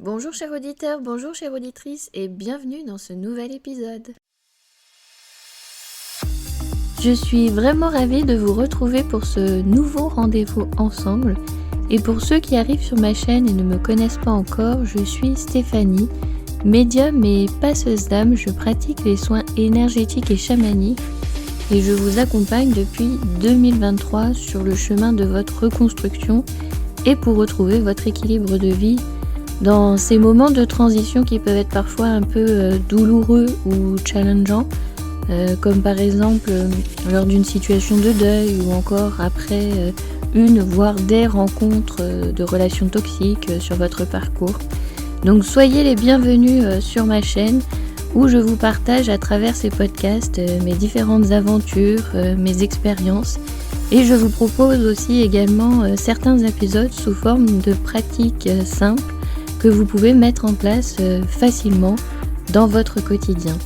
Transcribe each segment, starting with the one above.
Bonjour chers auditeurs, bonjour chère auditrice et bienvenue dans ce nouvel épisode. Je suis vraiment ravie de vous retrouver pour ce nouveau rendez-vous ensemble. Et pour ceux qui arrivent sur ma chaîne et ne me connaissent pas encore, je suis Stéphanie, médium et passeuse d'âme. Je pratique les soins énergétiques et chamaniques et je vous accompagne depuis 2023 sur le chemin de votre reconstruction et pour retrouver votre équilibre de vie dans ces moments de transition qui peuvent être parfois un peu douloureux ou challengeants, comme par exemple lors d'une situation de deuil ou encore après une voire des rencontres de relations toxiques sur votre parcours. Donc soyez les bienvenus sur ma chaîne où je vous partage à travers ces podcasts mes différentes aventures, mes expériences. Et je vous propose aussi également certains épisodes sous forme de pratiques simples que vous pouvez mettre en place facilement dans votre quotidien.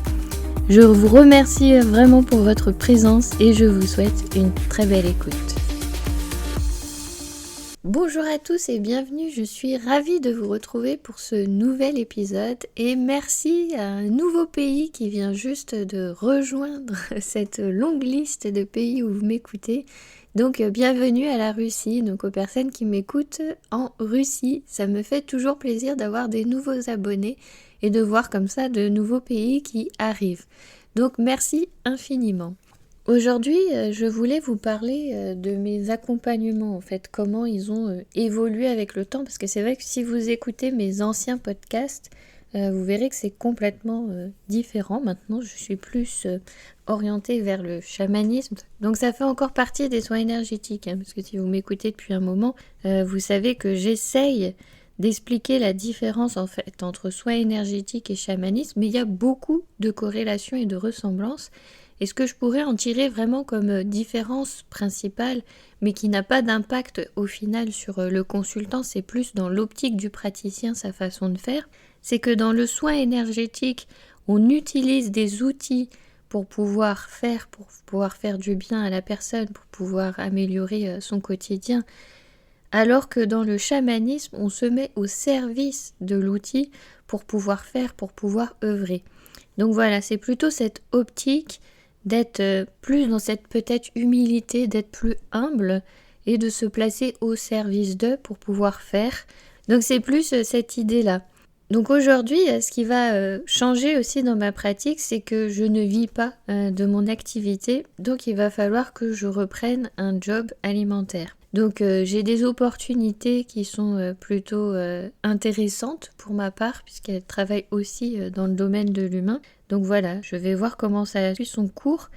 Je vous remercie vraiment pour votre présence et je vous souhaite une très belle écoute. Bonjour à tous et bienvenue, je suis ravie de vous retrouver pour ce nouvel épisode et merci à un nouveau pays qui vient juste de rejoindre cette longue liste de pays où vous m'écoutez. Donc bienvenue à la Russie, donc aux personnes qui m'écoutent en Russie. Ça me fait toujours plaisir d'avoir des nouveaux abonnés et de voir comme ça de nouveaux pays qui arrivent. Donc merci infiniment. Aujourd'hui, je voulais vous parler de mes accompagnements, en fait, comment ils ont évolué avec le temps, parce que c'est vrai que si vous écoutez mes anciens podcasts, vous verrez que c'est complètement différent. Maintenant, je suis plus orientée vers le chamanisme. Donc ça fait encore partie des soins énergétiques, parce que si vous m'écoutez depuis un moment, vous savez que j'essaye d'expliquer la différence en fait entre soins énergétiques et chamanisme, mais il y a beaucoup de corrélations et de ressemblances. Et ce que je pourrais en tirer vraiment comme différence principale, mais qui n'a pas d'impact au final sur le consultant, c'est plus dans l'optique du praticien, sa façon de faire, c'est que dans le soin énergétique, on utilise des outils pour pouvoir faire du bien à la personne, pour pouvoir améliorer son quotidien, alors que dans le chamanisme, on se met au service de l'outil pour pouvoir faire, pour pouvoir œuvrer. Donc voilà, c'est plutôt cette optique d'être plus dans cette peut-être humilité, d'être plus humble et de se placer au service d'eux pour pouvoir faire. Donc c'est plus cette idée-là. Donc aujourd'hui, ce qui va changer aussi dans ma pratique, c'est que je ne vis pas de mon activité, donc il va falloir que je reprenne un job alimentaire. Donc j'ai des opportunités qui sont plutôt intéressantes pour ma part, puisqu'elle travaille aussi dans le domaine de l'humain. Donc voilà, je vais voir comment ça suit son cours,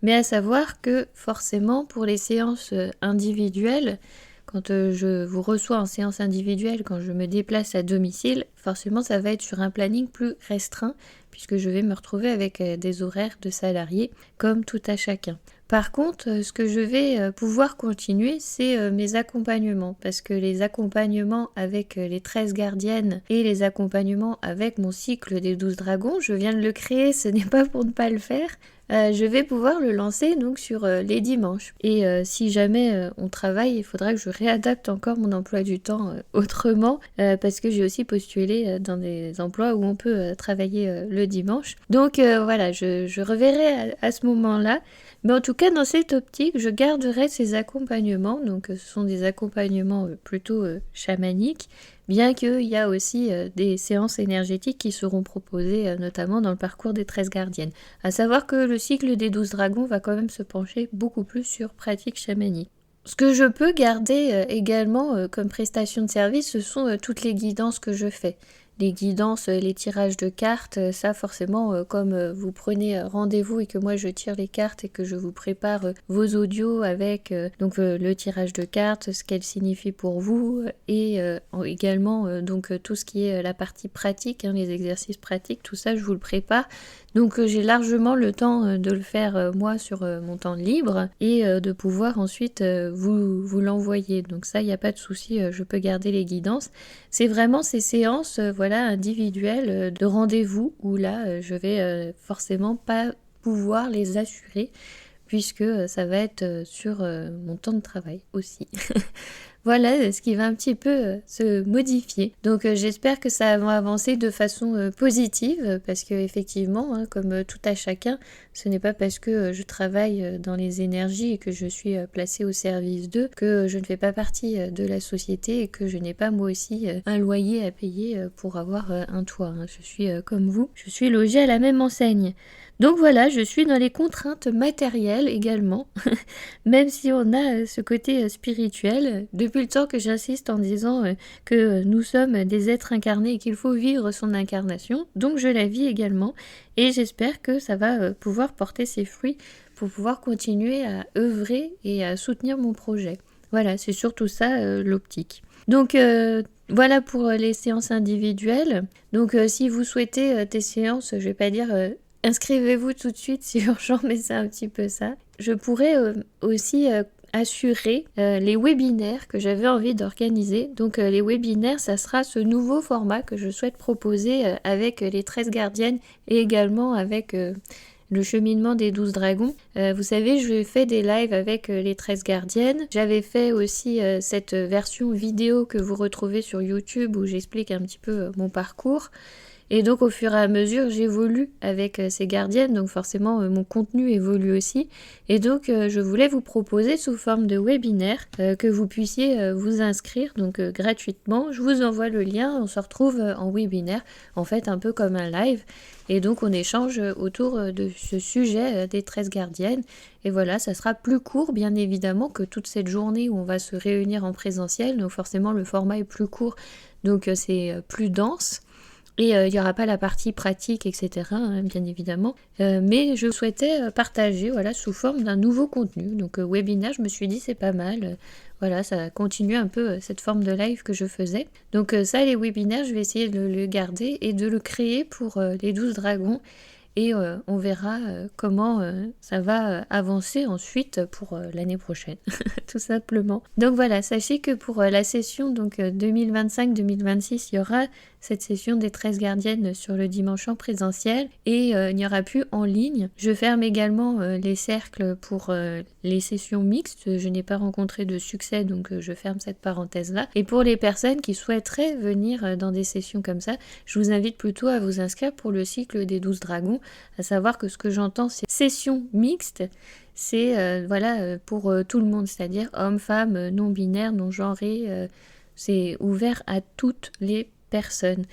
mais à savoir que forcément pour les séances individuelles, quand je vous reçois en séance individuelle, quand je me déplace à domicile, forcément ça va être sur un planning plus restreint, puisque je vais me retrouver avec des horaires de salariés, comme tout à chacun. Par contre, ce que je vais pouvoir continuer, c'est mes accompagnements, parce que les accompagnements avec les 13 gardiennes et les accompagnements avec mon cycle des 12 dragons, je viens de le créer, ce n'est pas pour ne pas le faire. Je vais pouvoir le lancer donc sur les dimanches. Et si jamais on travaille, il faudra que je réadapte encore mon emploi du temps autrement, parce que j'ai aussi postulé dans des emplois où on peut travailler le dimanche. Donc voilà, je reverrai à ce moment-là. Mais en tout cas, dans cette optique, je garderai ces accompagnements. Donc ce sont des accompagnements plutôt chamaniques, bien qu'il y a aussi des séances énergétiques qui seront proposées, notamment dans le parcours des 13 gardiennes. À savoir que le cycle des 12 dragons va quand même se pencher beaucoup plus sur pratiques chamaniques. Ce que je peux garder également comme prestation de service, ce sont toutes les guidances que je fais. Les guidances, les tirages de cartes, ça forcément, comme vous prenez rendez-vous et que moi je tire les cartes et que je vous prépare vos audios avec donc le tirage de cartes, ce qu'elles signifient pour vous et également donc tout ce qui est la partie pratique, les exercices pratiques, tout ça je vous le prépare. Donc j'ai largement le temps de le faire moi sur mon temps libre et de pouvoir ensuite vous l'envoyer. Donc ça, il n'y a pas de souci, je peux garder les guidances. C'est vraiment ces séances individuelles de rendez-vous où là, je vais forcément pas pouvoir les assurer puisque ça va être sur mon temps de travail aussi. Voilà ce qui va un petit peu se modifier. Donc j'espère que ça va avancer de façon positive parce que effectivement, hein, comme tout à chacun, ce n'est pas parce que je travaille dans les énergies et que je suis placée au service d'eux que je ne fais pas partie de la société et que je n'ai pas moi aussi un loyer à payer pour avoir un toit, hein. Je suis comme vous, je suis logée à la même enseigne. Donc voilà, je suis dans les contraintes matérielles également, même si on a ce côté spirituel, depuis le temps que j'insiste en disant que nous sommes des êtres incarnés et qu'il faut vivre son incarnation, donc je la vis également, et j'espère que ça va pouvoir porter ses fruits pour pouvoir continuer à œuvrer et à soutenir mon projet. Voilà, c'est surtout ça l'optique. Donc voilà pour les séances individuelles. Donc si vous souhaitez des séances, je vais pas dire inscrivez-vous tout de suite, c'est urgent, mais c'est un petit peu ça. Je pourrais aussi assurer les webinaires que j'avais envie d'organiser. Donc les webinaires, ça sera ce nouveau format que je souhaite proposer avec les 13 gardiennes et également avec le cheminement des 12 dragons. Vous savez, je fais des lives avec les 13 gardiennes. J'avais fait aussi cette version vidéo que vous retrouvez sur YouTube où j'explique un petit peu mon parcours. Et donc au fur et à mesure, j'évolue avec ces gardiennes, donc forcément mon contenu évolue aussi. Et donc je voulais vous proposer sous forme de webinaire que vous puissiez vous inscrire donc gratuitement. Je vous envoie le lien, on se retrouve en webinaire, en fait un peu comme un live. Et donc on échange autour de ce sujet des 13 gardiennes. Et voilà, ça sera plus court bien évidemment que toute cette journée où on va se réunir en présentiel. Donc forcément le format est plus court, donc c'est plus dense. Et il n'y aura pas la partie pratique, etc., hein, bien évidemment. Mais je souhaitais partager sous forme d'un nouveau contenu. Donc webinaire, je me suis dit c'est pas mal. Voilà, ça continue un peu cette forme de live que je faisais. Donc ça, les webinaires, je vais essayer de le garder et de le créer pour les 12 dragons. Et on verra comment ça va avancer ensuite pour l'année prochaine, tout simplement. Donc voilà, sachez que pour la session 2025-2026, il y aura cette session des 13 gardiennes sur le dimanche en présentiel et il n'y aura plus en ligne. Je ferme également les cercles pour les sessions mixtes. Je n'ai pas rencontré de succès, donc je ferme cette parenthèse-là. Et pour les personnes qui souhaiteraient venir dans des sessions comme ça, je vous invite plutôt à vous inscrire pour le cycle des 12 dragons, à savoir que ce que j'entends, c'est session mixte. C'est pour tout le monde, c'est-à-dire hommes, femmes, non-binaires, non-genrés. C'est ouvert à toutes les personnes.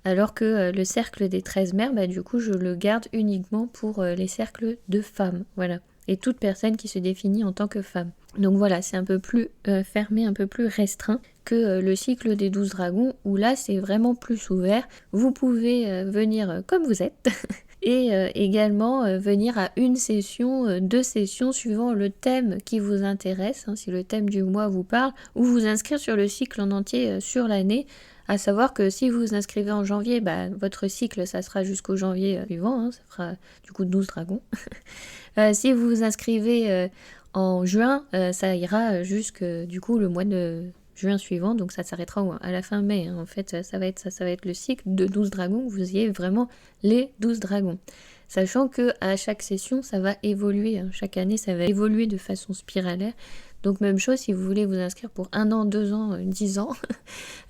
Alors que le cercle des 13 mères, du coup, je le garde uniquement pour les cercles de femmes. Voilà. Et toute personne qui se définit en tant que femme. Donc voilà, c'est un peu plus fermé, un peu plus restreint que le cycle des 12 dragons, où là, c'est vraiment plus ouvert. Vous pouvez venir comme vous êtes. Et également venir à une session, 2 sessions suivant le thème qui vous intéresse, hein, si le thème du mois vous parle, ou vous inscrire sur le cycle en entier sur l'année, à savoir que si vous vous inscrivez en janvier, votre cycle ça sera jusqu'au janvier suivant, hein, ça fera du coup 12 dragons. Si vous vous inscrivez en juin, ça ira jusque du coup le mois de juin suivant, donc ça s'arrêtera à la fin mai, hein. En fait, ça va être le cycle de 12 dragons, vous ayez vraiment les 12 dragons. Sachant que à chaque session, ça va évoluer, hein. Chaque année, ça va évoluer de façon spiralaire. Donc même chose, si vous voulez vous inscrire pour 1 an, 2 ans, 10 ans,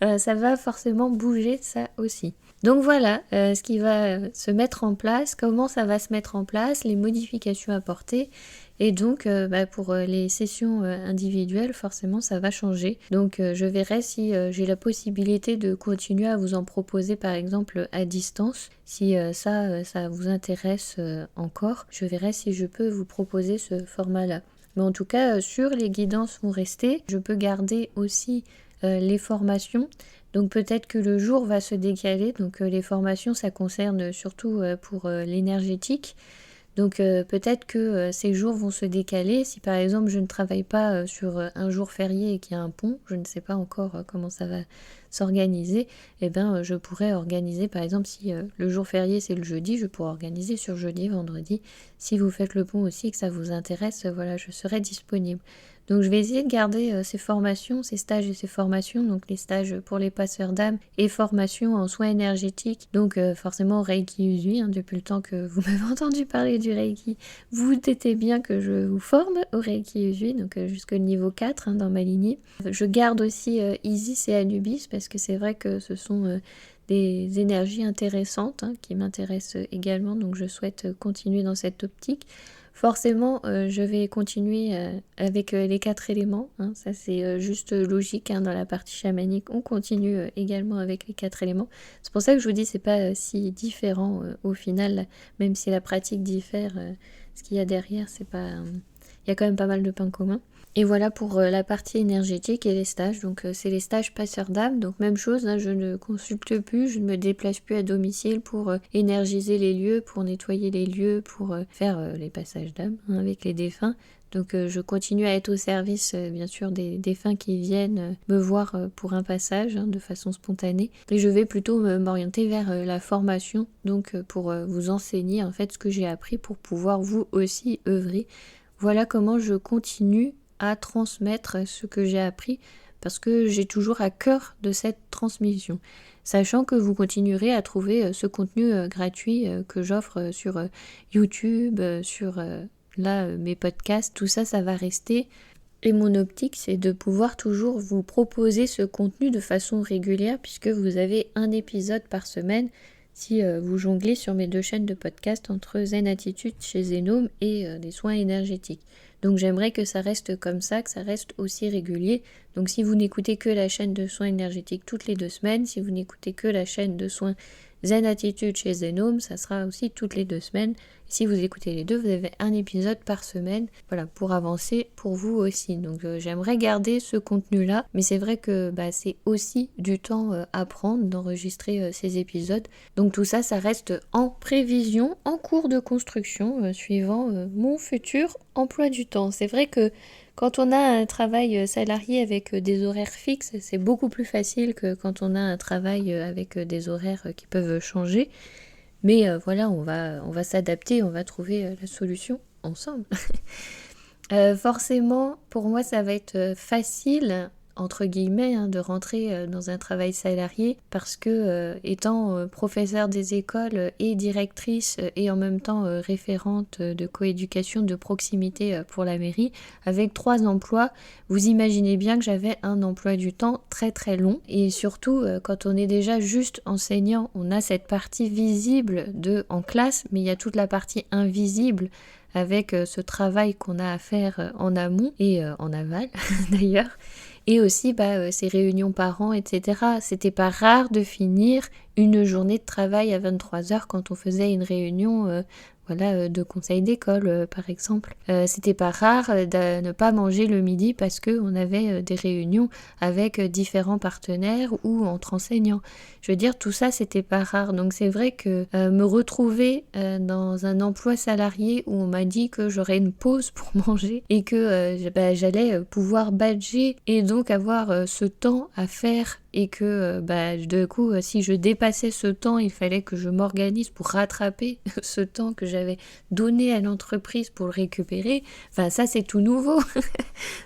ça va forcément bouger ça aussi. Donc voilà ce qui va se mettre en place, comment ça va se mettre en place, les modifications apportées. Et donc pour les sessions individuelles, forcément ça va changer. Donc je verrai si j'ai la possibilité de continuer à vous en proposer par exemple à distance. Si ça vous intéresse encore, je verrai si je peux vous proposer ce format-là. Mais en tout cas, sur les guidances vont rester. Je peux garder aussi les formations. Donc peut-être que le jour va se décaler. Donc les formations, ça concerne surtout pour l'énergétique. Donc peut-être que ces jours vont se décaler. Si par exemple je ne travaille pas sur un jour férié et qu'il y a un pont, je ne sais pas encore comment ça va s'organiser, je pourrais organiser par exemple si le jour férié c'est le jeudi, je pourrais organiser sur jeudi, vendredi. Si vous faites le pont aussi et que ça vous intéresse, je serai disponible. Donc je vais essayer de garder ces formations, ces stages et ces formations, donc les stages pour les passeurs d'âme et formations en soins énergétiques, donc forcément Reiki Usui, depuis le temps que vous m'avez entendu parler du Reiki, vous doutez bien que je vous forme au Reiki Usui, donc jusqu'au niveau 4 dans ma lignée. Je garde aussi Isis et Anubis parce que c'est vrai que ce sont des énergies intéressantes qui m'intéressent également, donc je souhaite continuer dans cette optique. Forcément, je vais continuer avec les 4 éléments, ça c'est juste logique, dans la partie chamanique, on continue également avec les 4 éléments. C'est pour ça que je vous dis, c'est pas si différent au final, même si la pratique diffère, ce qu'il y a derrière, c'est pas... il y a quand même pas mal de points communs. Et voilà pour la partie énergétique et les stages. Donc c'est les stages passeurs d'âme. Donc même chose, je ne consulte plus, je ne me déplace plus à domicile pour énergiser les lieux, pour nettoyer les lieux, pour faire les passages d'âme avec les défunts. Donc je continue à être au service bien sûr des défunts qui viennent me voir pour un passage de façon spontanée. Et je vais plutôt m'orienter vers la formation, donc pour vous enseigner en fait ce que j'ai appris pour pouvoir vous aussi œuvrer. Voilà comment je continue à transmettre ce que j'ai appris parce que j'ai toujours à cœur de cette transmission. Sachant que vous continuerez à trouver ce contenu gratuit que j'offre sur YouTube, sur mes podcasts, tout ça, ça va rester. Et mon optique, c'est de pouvoir toujours vous proposer ce contenu de façon régulière puisque vous avez un épisode par semaine si vous jonglez sur mes 2 chaînes de podcast entre Zen Attitude chez Zenome et des soins énergétiques. Donc j'aimerais que ça reste comme ça, que ça reste aussi régulier. Donc si vous n'écoutez que la chaîne de soins énergétiques toutes les 2 semaines, si vous n'écoutez que la chaîne de soins Zen Attitude chez Zenome, ça sera aussi toutes les 2 semaines. Si vous écoutez les deux, vous avez un épisode par semaine, voilà, pour avancer pour vous aussi. Donc j'aimerais garder ce contenu-là, mais c'est vrai que c'est aussi du temps à prendre d'enregistrer ces épisodes. Donc tout ça, ça reste en prévision, en cours de construction, suivant mon futur emploi du temps. C'est vrai que quand on a un travail salarié avec des horaires fixes, c'est beaucoup plus facile que quand on a un travail avec des horaires qui peuvent changer. Mais voilà, on va s'adapter, on va trouver la solution ensemble. Forcément, pour moi, ça va être facile, entre guillemets, de rentrer dans un travail salarié parce que étant professeure des écoles et directrice et en même temps référente de coéducation de proximité pour la mairie, avec 3 emplois, vous imaginez bien que j'avais un emploi du temps très très long et surtout quand on est déjà juste enseignant, on a cette partie visible en classe, mais il y a toute la partie invisible avec ce travail qu'on a à faire en amont et en aval d'ailleurs. Et aussi ces réunions par an, etc. C'était pas rare de finir une journée de travail à 23h quand on faisait une réunion de conseil d'école par exemple. C'était pas rare de ne pas manger le midi parce qu'on avait des réunions avec différents partenaires ou entre enseignants. Je veux dire, tout ça, c'était pas rare. Donc c'est vrai que me retrouver dans un emploi salarié où on m'a dit que j'aurais une pause pour manger et que j'allais pouvoir badger et donc avoir ce temps à faire et que de coup, si je dépassais ce temps, il fallait que je m'organise pour rattraper ce temps que j'avais donné à l'entreprise pour le récupérer. Enfin, ça, c'est tout nouveau.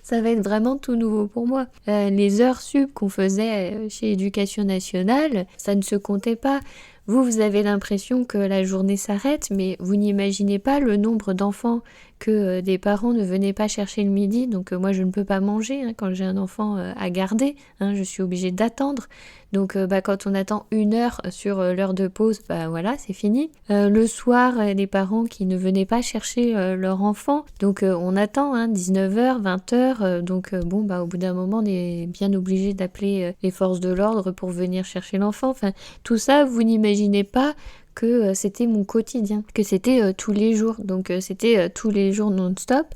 Ça va être vraiment tout nouveau pour moi. Les heures sup qu'on faisait chez Éducation nationale, ça ne se comptait pas. Vous avez l'impression que la journée s'arrête, mais vous n'imaginez pas le nombre d'enfants que des parents ne venaient pas chercher le midi. Donc moi, je ne peux pas manger quand j'ai un enfant à garder. Je suis obligée d'attendre. Donc quand on attend 1 heure sur l'heure de pause, voilà, c'est fini. Le soir, les parents qui ne venaient pas chercher leur enfant. Donc on attend 19h, 20h. Donc au bout d'un moment, on est bien obligé d'appeler les forces de l'ordre pour venir chercher l'enfant. Enfin, tout ça, vous n'imaginez pas que c'était mon quotidien, que c'était tous les jours. Donc c'était tous les jours non-stop.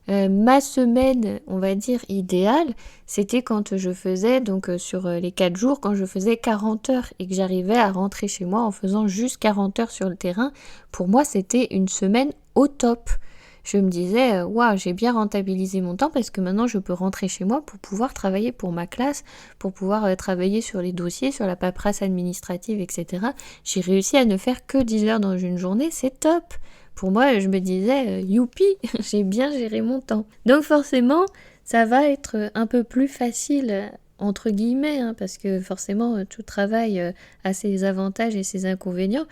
Ma semaine, on va dire, idéale, c'était quand je faisais, sur les 4 jours, quand je faisais 40 heures et que j'arrivais à rentrer chez moi en faisant juste 40 heures sur le terrain. Pour moi, c'était une semaine au top. Je me disais, waouh, j'ai bien rentabilisé mon temps parce que maintenant je peux rentrer chez moi pour pouvoir travailler pour ma classe, pour pouvoir travailler sur les dossiers, sur la paperasse administrative, etc. J'ai réussi à ne faire que 10 heures dans une journée, c'est top. Pour moi, je me disais, youpi, j'ai bien géré mon temps. Donc forcément, ça va être un peu plus facile entre guillemets, hein, parce que forcément tout travail a ses avantages et ses inconvénients,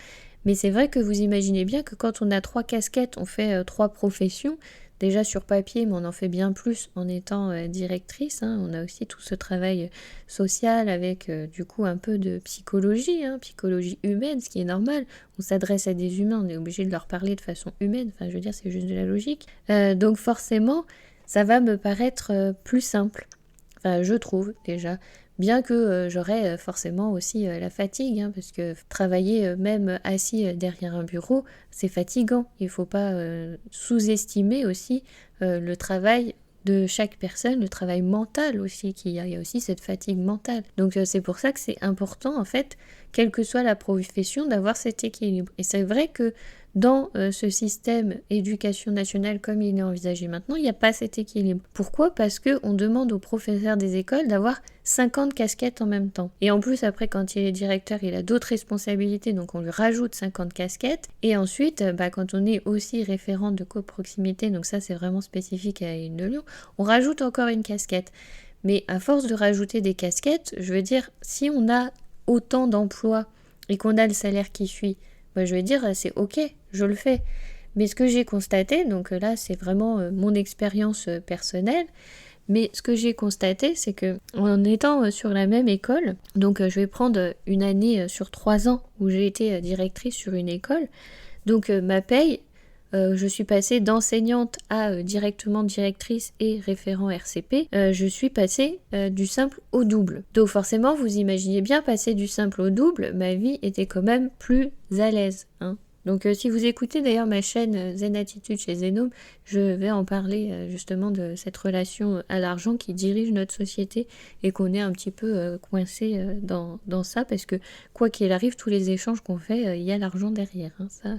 mais c'est vrai que vous imaginez bien que quand on a 3 casquettes, on fait 3 professions, déjà sur papier, mais on en fait bien plus en étant directrice, hein. On a aussi tout ce travail social avec du coup un peu de psychologie, hein, psychologie humaine, ce qui est normal. On s'adresse à des humains, on est obligé de leur parler de façon humaine, enfin je veux dire c'est juste de la logique. Donc forcément, ça va me paraître plus simple. Enfin, je trouve déjà. Bien que j'aurais forcément aussi la fatigue, hein, parce que travailler même assis derrière un bureau, c'est fatigant. Il ne faut pas sous-estimer aussi le travail de chaque personne, le travail mental aussi, il y a aussi cette fatigue mentale. Donc c'est pour ça que c'est important, en fait, quelle que soit la profession, d'avoir cet équilibre. Et c'est vrai que dans ce système éducation nationale comme il est envisagé maintenant, il n'y a pas cet équilibre. Pourquoi ? Parce qu'on demande aux professeurs des écoles d'avoir 50 casquettes en même temps. Et en plus, après, quand il est directeur, il a d'autres responsabilités, donc on lui rajoute 50 casquettes. Et ensuite, quand on est aussi référent de coproximité, donc ça c'est vraiment spécifique à la Ville de Lyon, on rajoute encore une casquette. Mais à force de rajouter des casquettes, je veux dire, si on a autant d'emplois et qu'on a le salaire qui suit, je vais dire c'est ok, je le fais. Mais ce que j'ai constaté, donc là c'est vraiment mon expérience personnelle, mais ce que j'ai constaté c'est que en étant sur la même école, donc je vais prendre une année sur 3 ans où j'ai été directrice sur une école, donc ma paye, je suis passée d'enseignante à directement directrice et référent RCP. Je suis passée du simple au double. Donc forcément, vous imaginez bien, passer du simple au double, ma vie était quand même plus à l'aise, hein. Donc si vous écoutez d'ailleurs ma chaîne Zen Attitude chez Zenome, je vais en parler justement de cette relation à l'argent qui dirige notre société et qu'on est un petit peu coincé dans ça, parce que quoi qu'il arrive, tous les échanges qu'on fait, il y a l'argent derrière, hein, ça...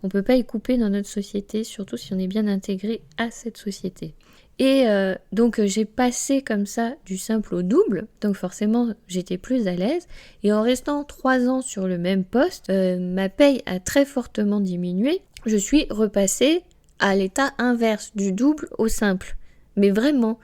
On ne peut pas y couper dans notre société, surtout si on est bien intégré à cette société. Et donc j'ai passé comme ça du simple au double, donc forcément j'étais plus à l'aise. Et en restant 3 ans sur le même poste, ma paye a très fortement diminué. Je suis repassée à l'état inverse, du double au simple. Mais vraiment.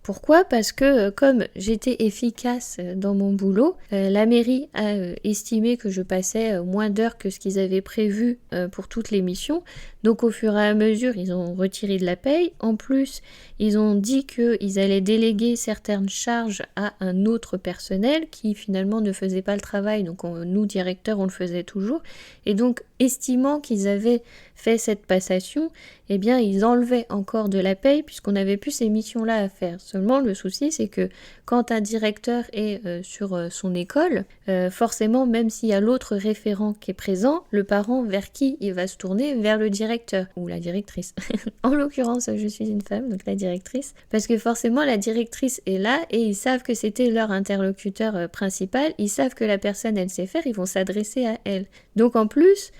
Pourquoi ? Parce que comme j'étais efficace dans mon boulot, la mairie a estimé que je passais moins d'heures que ce qu'ils avaient prévu pour toutes les missions. Donc au fur et à mesure, ils ont retiré de la paye. En plus, ils ont dit qu'ils allaient déléguer certaines charges à un autre personnel qui finalement ne faisait pas le travail. Donc nous, directeurs, on le faisait toujours. Et donc, estimant qu'ils avaient fait cette passation, eh bien, ils enlevaient encore de la paye puisqu'on n'avait plus ces missions-là à faire. Seulement, le souci, c'est que quand un directeur est sur son école, forcément, même s'il y a l'autre référent qui est présent, le parent vers qui il va se tourner, vers le directeur ou la directrice. En l'occurrence, je suis une femme, donc la directrice, parce que forcément, la directrice est là et ils savent que c'était leur interlocuteur principal, ils savent que la personne, elle sait faire, ils vont s'adresser à elle. Donc en plus...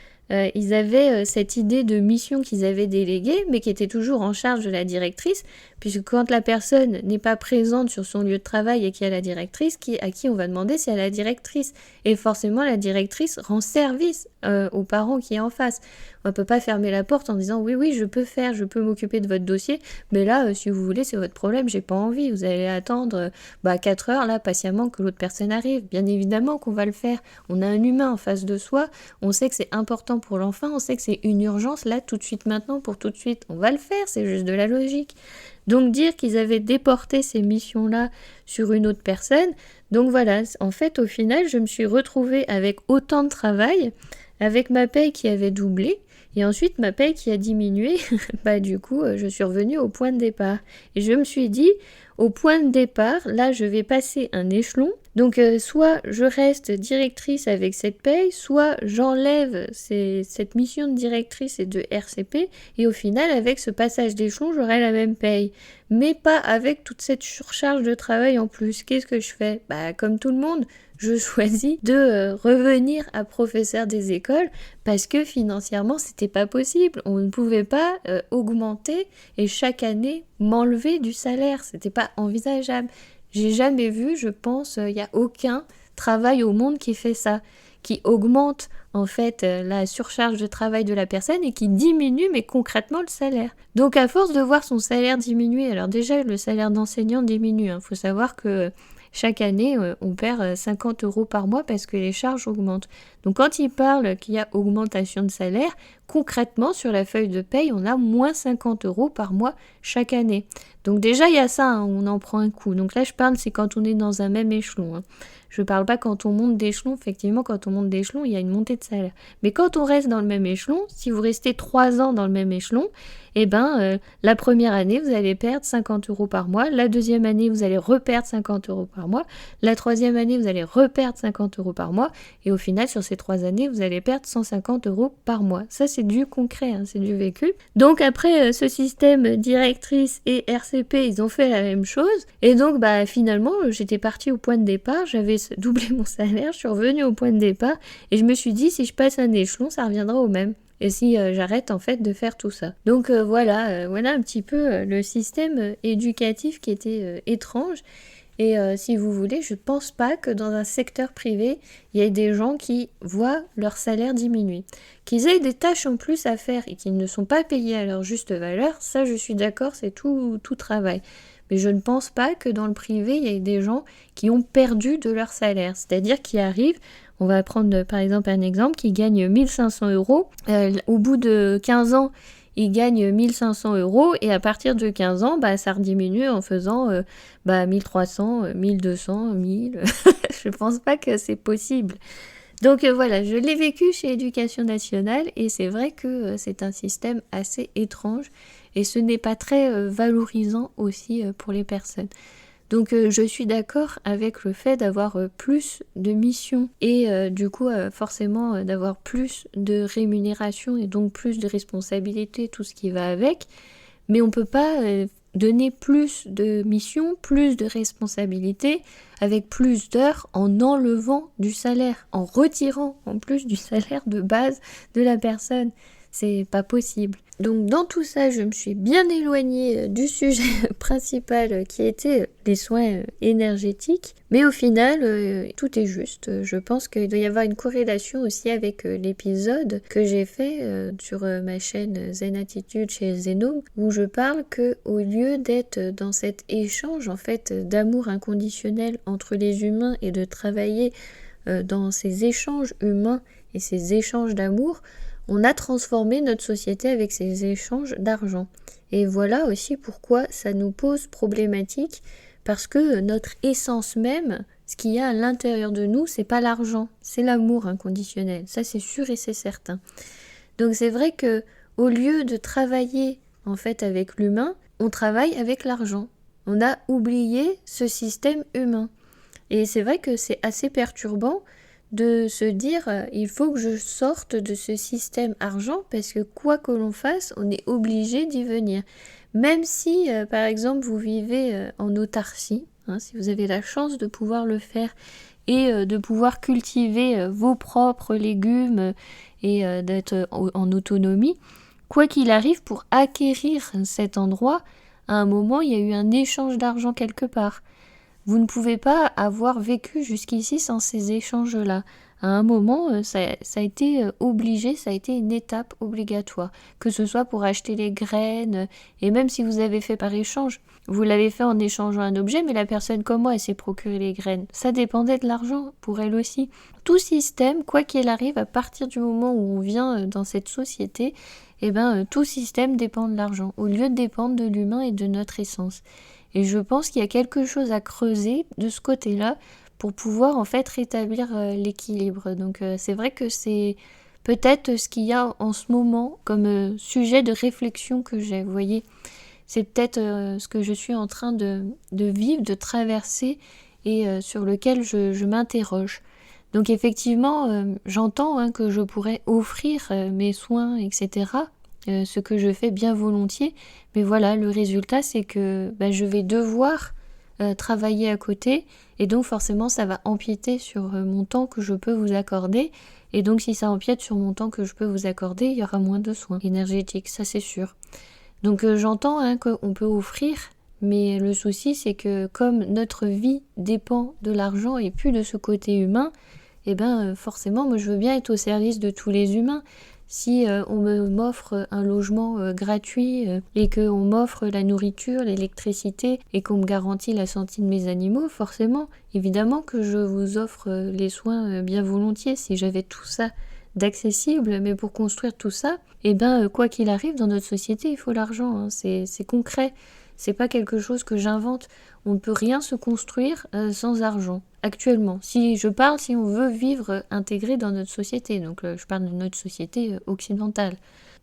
ils avaient cette idée de mission qu'ils avaient déléguée, mais qui était toujours en charge de la directrice, puisque quand la personne n'est pas présente sur son lieu de travail et qu'il y a la directrice, à qui on va demander c'est à la directrice. Et forcément, la directrice rend service aux parents qui est en face. On ne peut pas fermer la porte en disant oui, je peux m'occuper de votre dossier, mais là, si vous voulez, c'est votre problème, j'ai pas envie. Vous allez attendre 4 heures, là, patiemment, que l'autre personne arrive. Bien évidemment qu'on va le faire. On a un humain en face de soi, on sait que c'est important pour l'enfant, on sait que c'est une urgence, là, tout de suite, maintenant, pour tout de suite. On va le faire, c'est juste de la logique. Donc dire qu'ils avaient déporté ces missions-là sur une autre personne, donc voilà, en fait, au final, je me suis retrouvée avec autant de travail, avec ma paye qui avait doublé, et ensuite ma paye qui a diminué. Du coup, je suis revenue au point de départ. Et je me suis dit, au point de départ, là, je vais passer un échelon. Donc, soit je reste directrice avec cette paye, soit j'enlève cette mission de directrice et de RCP, et au final, avec ce passage d'échelon, j'aurai la même paye. Mais pas avec toute cette surcharge de travail en plus. Qu'est-ce que je fais ? Comme tout le monde, je choisis de revenir à professeur des écoles parce que financièrement, c'était pas possible. On ne pouvait pas augmenter et chaque année m'enlever du salaire. C'était pas envisageable. J'ai jamais vu, je pense, il n'y a aucun travail au monde qui fait ça, qui augmente en fait la surcharge de travail de la personne et qui diminue mais concrètement le salaire. Donc à force de voir son salaire diminuer, alors déjà le salaire d'enseignant diminue, faut savoir que chaque année, on perd 50 € par mois parce que les charges augmentent. Donc quand il parle qu'il y a augmentation de salaire, concrètement, sur la feuille de paye, on a moins 50 € par mois chaque année. Donc déjà, il y a ça, on en prend un coup. Donc là, je parle, c'est quand on est dans un même échelon. Je parle pas quand on monte d'échelon. Effectivement, quand on monte d'échelon, il y a une montée de salaire. Mais quand on reste dans le même échelon, si vous restez 3 ans dans le même échelon, la première année, vous allez perdre 50 € par mois. La deuxième année, vous allez reperdre 50 € par mois. La troisième année, vous allez reperdre 50 € par mois. Et au final, sur ces 3 années, vous allez perdre 150 € par mois. Ça, c'est du concret, c'est du vécu. Donc après, ce système directrice et RCP, ils ont fait la même chose. Et donc, finalement, j'étais partie au point de départ. J'avais doublé mon salaire. Je suis revenue au point de départ. Et je me suis dit, si je passe un échelon, ça reviendra au même. Et si j'arrête en fait de faire tout ça. Donc voilà un petit peu le système éducatif qui était étrange. Et si vous voulez, je pense pas que dans un secteur privé, il y ait des gens qui voient leur salaire diminuer. Qu'ils aient des tâches en plus à faire et qu'ils ne sont pas payés à leur juste valeur, ça je suis d'accord, c'est tout travail. Mais je ne pense pas que dans le privé, il y ait des gens qui ont perdu de leur salaire. C'est-à-dire qui arrivent, on va prendre par exemple un exemple, qui gagne 1500 €. Au bout de 15 ans, il gagne 1500 € et à partir de 15 ans, ça rediminue en faisant 1300, 1200, 1000. Je pense pas que c'est possible. Donc voilà, je l'ai vécu chez Éducation nationale et c'est vrai que c'est un système assez étrange et ce n'est pas très valorisant aussi pour les personnes. Donc je suis d'accord avec le fait d'avoir plus de missions et du coup forcément d'avoir plus de rémunération et donc plus de responsabilités, tout ce qui va avec. Mais on ne peut pas donner plus de missions, plus de responsabilités avec plus d'heures en enlevant du salaire, en retirant en plus du salaire de base de la personne. C'est pas possible. Donc dans tout ça, je me suis bien éloignée du sujet principal qui était les soins énergétiques. Mais au final, tout est juste. Je pense qu'il doit y avoir une corrélation aussi avec l'épisode que j'ai fait sur ma chaîne Zen Attitude chez Zeno, où je parle que au lieu d'être dans cet échange en fait d'amour inconditionnel entre les humains et de travailler dans ces échanges humains et ces échanges d'amour, on a transformé notre société avec ces échanges d'argent. Et voilà aussi pourquoi ça nous pose problématique, parce que notre essence même, ce qu'il y a à l'intérieur de nous, c'est pas l'argent, c'est l'amour inconditionnel. Ça c'est sûr et c'est certain. Donc c'est vrai que au lieu de travailler en fait avec l'humain, on travaille avec l'argent. On a oublié ce système humain. Et c'est vrai que c'est assez perturbant de se dire il faut que je sorte de ce système argent parce que quoi que l'on fasse, on est obligé d'y venir. Même si, par exemple, vous vivez en autarcie, si vous avez la chance de pouvoir le faire et de pouvoir cultiver vos propres légumes et d'être en autonomie, quoi qu'il arrive, pour acquérir cet endroit, à un moment, il y a eu un échange d'argent quelque part. Vous ne pouvez pas avoir vécu jusqu'ici sans ces échanges-là. À un moment, ça a été obligé, ça a été une étape obligatoire. Que ce soit pour acheter les graines, et même si vous avez fait par échange, vous l'avez fait en échangeant un objet, mais la personne, comment elle s'est procuré les graines? Ça dépendait de l'argent, pour elle aussi. Tout système, quoi qu'il arrive, à partir du moment où on vient dans cette société, tout système dépend de l'argent, au lieu de dépendre de l'humain et de notre essence. Et je pense qu'il y a quelque chose à creuser de ce côté-là pour pouvoir en fait rétablir l'équilibre. Donc c'est vrai que c'est peut-être ce qu'il y a en ce moment comme sujet de réflexion que j'ai, vous voyez. C'est peut-être ce que je suis en train de vivre, de traverser et sur lequel je m'interroge. Donc effectivement, j'entends que je pourrais offrir mes soins, etc., ce que je fais bien volontiers, mais voilà, le résultat c'est que je vais devoir travailler à côté et donc forcément ça va empiéter sur mon temps que je peux vous accorder et donc si ça empiète sur mon temps que je peux vous accorder, il y aura moins de soins énergétiques, ça c'est sûr. Donc j'entends qu'on peut offrir, mais le souci c'est que comme notre vie dépend de l'argent et plus de ce côté humain, forcément, moi je veux bien être au service de tous les humains. Si m'offre un logement gratuit et qu'on m'offre la nourriture, l'électricité et qu'on me garantit la santé de mes animaux, forcément, évidemment que je vous offre les soins bien volontiers si j'avais tout ça d'accessible. Mais pour construire tout ça, quoi qu'il arrive dans notre société, il faut l'argent, hein. C'est concret. C'est pas quelque chose que j'invente. On ne peut rien se construire sans argent, actuellement. Si on veut vivre intégré dans notre société, donc je parle de notre société occidentale.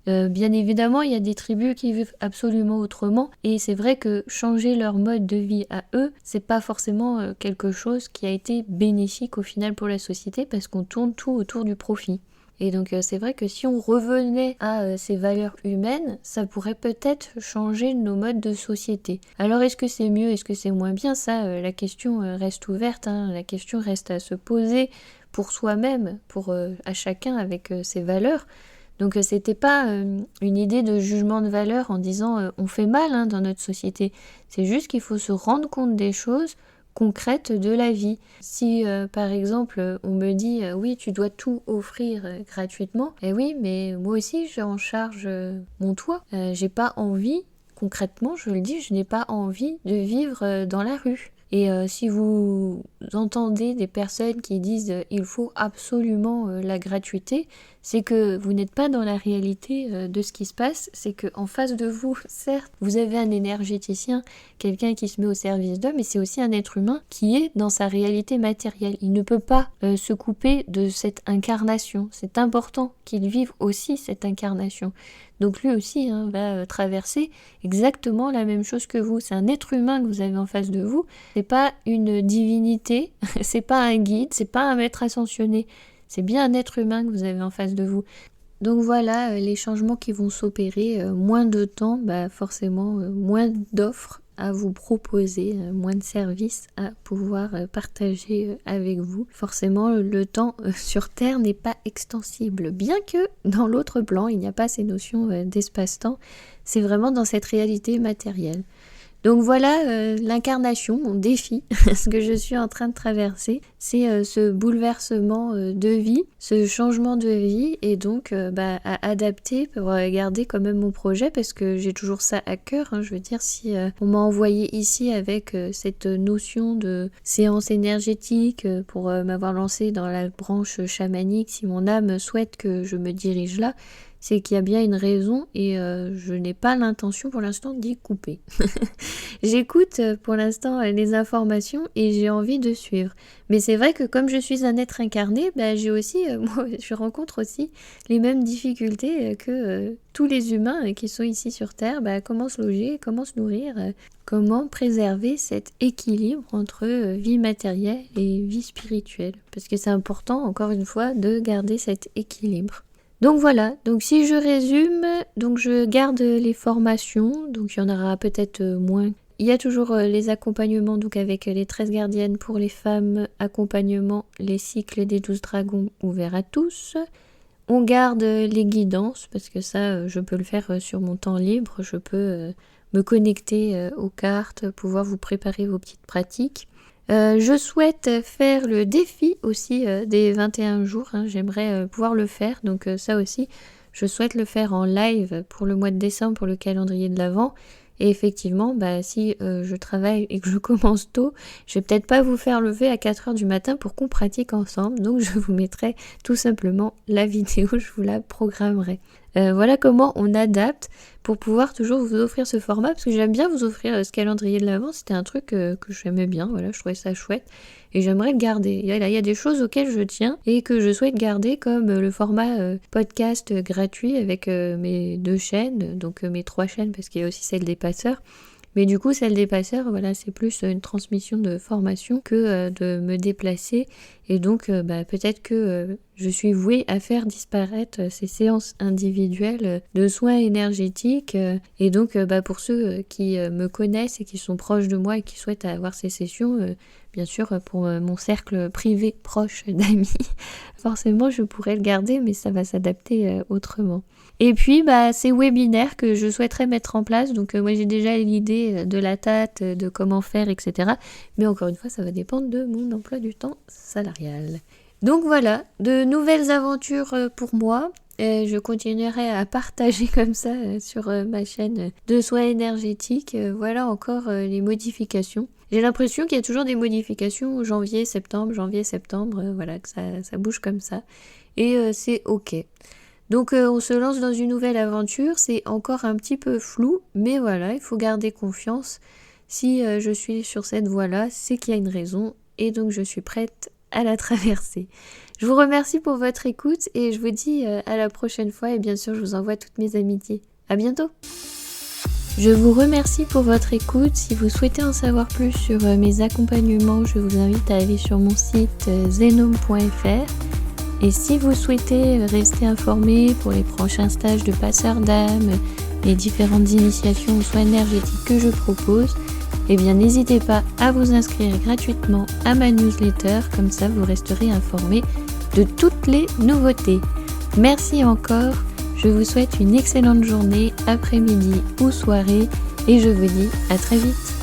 Bien évidemment, il y a des tribus qui vivent absolument autrement, et c'est vrai que changer leur mode de vie à eux, c'est pas forcément quelque chose qui a été bénéfique au final pour la société, parce qu'on tourne tout autour du profit. Et donc c'est vrai que si on revenait à ces valeurs humaines, ça pourrait peut-être changer nos modes de société. Alors est-ce que c'est mieux, est-ce que c'est moins bien? Ça, la question reste ouverte, hein. La question reste à se poser pour soi-même, pour à chacun avec ses valeurs. Donc c'était pas une idée de jugement de valeur en disant on fait mal hein, dans notre société. C'est juste qu'il faut se rendre compte des choses concrète de la vie. Si par exemple on me dit oui tu dois tout offrir gratuitement, oui mais moi aussi j'ai en charge mon toit. J'ai pas envie, concrètement je le dis, je n'ai pas envie de vivre dans la rue. Et si vous entendez des personnes qui disent il faut absolument la gratuité, c'est que vous n'êtes pas dans la réalité de ce qui se passe. C'est qu'en face de vous, certes, vous avez un énergéticien, quelqu'un qui se met au service d'eux, mais c'est aussi un être humain qui est dans sa réalité matérielle. Il ne peut pas se couper de cette incarnation. C'est important qu'il vive aussi cette incarnation. Donc lui aussi va traverser exactement la même chose que vous. C'est un être humain que vous avez en face de vous. C'est pas une divinité, c'est pas un guide, c'est pas un maître ascensionné. C'est bien un être humain que vous avez en face de vous. Donc voilà les changements qui vont s'opérer. Moins de temps, forcément moins d'offres à vous proposer, moins de services à pouvoir partager avec vous. Forcément, le temps sur Terre n'est pas extensible, bien que dans l'autre plan, il n'y a pas ces notions d'espace-temps. C'est vraiment dans cette réalité matérielle. Donc voilà l'incarnation, mon défi, ce que je suis en train de traverser, c'est ce bouleversement de vie, ce changement de vie et donc à adapter pour garder quand même mon projet parce que j'ai toujours ça à cœur. Je veux dire, si on m'a envoyé ici avec cette notion de séance énergétique pour m'avoir lancé dans la branche chamanique, si mon âme souhaite que je me dirige là, c'est qu'il y a bien une raison et je n'ai pas l'intention pour l'instant d'y couper. J'écoute pour l'instant les informations et j'ai envie de suivre. Mais c'est vrai que comme je suis un être incarné, j'ai aussi, moi je rencontre aussi les mêmes difficultés que tous les humains qui sont ici sur Terre. Comment se loger, comment se nourrir, comment préserver cet équilibre entre vie matérielle et vie spirituelle. Parce que c'est important, encore une fois, de garder cet équilibre. Donc voilà, donc si je résume, donc je garde les formations, donc il y en aura peut-être moins. Il y a toujours les accompagnements donc avec les 13 gardiennes pour les femmes, accompagnement, les cycles des 12 dragons ouverts à tous. On garde les guidances parce que ça je peux le faire sur mon temps libre, je peux me connecter aux cartes, pouvoir vous préparer vos petites pratiques. Je souhaite faire le défi aussi des 21 jours, j'aimerais pouvoir le faire, donc ça aussi, je souhaite le faire en live pour le mois de décembre, pour le calendrier de l'Avent, et effectivement, si je travaille et que je commence tôt, je vais peut-être pas vous faire lever à 4h du matin pour qu'on pratique ensemble, donc je vous mettrai tout simplement la vidéo, je vous la programmerai. Voilà comment on adapte pour pouvoir toujours vous offrir ce format, parce que j'aime bien vous offrir ce calendrier de l'Avent, c'était un truc que j'aimais bien, voilà, je trouvais ça chouette, et j'aimerais le garder. Il y a des choses auxquelles je tiens et que je souhaite garder, comme le format podcast gratuit avec mes 2 chaînes, donc mes 3 chaînes, parce qu'il y a aussi celle des passeurs. Mais du coup, celle des passeurs, voilà, c'est plus une transmission de formation que de me déplacer. Et donc, peut-être que je suis vouée à faire disparaître ces séances individuelles de soins énergétiques. Et donc, pour ceux qui me connaissent et qui sont proches de moi et qui souhaitent avoir ces sessions, bien sûr, pour mon cercle privé proche d'amis, forcément, je pourrais le garder, mais ça va s'adapter autrement. Et puis, ces webinaires que je souhaiterais mettre en place, donc moi j'ai déjà l'idée de la date, de comment faire, etc. Mais encore une fois, ça va dépendre de mon emploi du temps salarial. Donc voilà, de nouvelles aventures pour moi. Et je continuerai à partager comme ça sur ma chaîne de soins énergétiques. Voilà encore les modifications. J'ai l'impression qu'il y a toujours des modifications janvier, septembre, voilà, que ça bouge comme ça. Et c'est ok. Donc on se lance dans une nouvelle aventure, c'est encore un petit peu flou, mais voilà, il faut garder confiance. Si je suis sur cette voie-là, c'est qu'il y a une raison, et donc je suis prête à la traverser. Je vous remercie pour votre écoute et je vous dis à la prochaine fois et bien sûr je vous envoie toutes mes amitiés. À bientôt. Je vous remercie pour votre écoute. Si vous souhaitez en savoir plus sur mes accompagnements, je vous invite à aller sur mon site zenome.fr. Et si vous souhaitez rester informé pour les prochains stages de passeur d'âme, les différentes initiations aux soins énergétiques que je propose, eh bien n'hésitez pas à vous inscrire gratuitement à ma newsletter, comme ça vous resterez informé de toutes les nouveautés. Merci encore, je vous souhaite une excellente journée, après-midi ou soirée et je vous dis à très vite.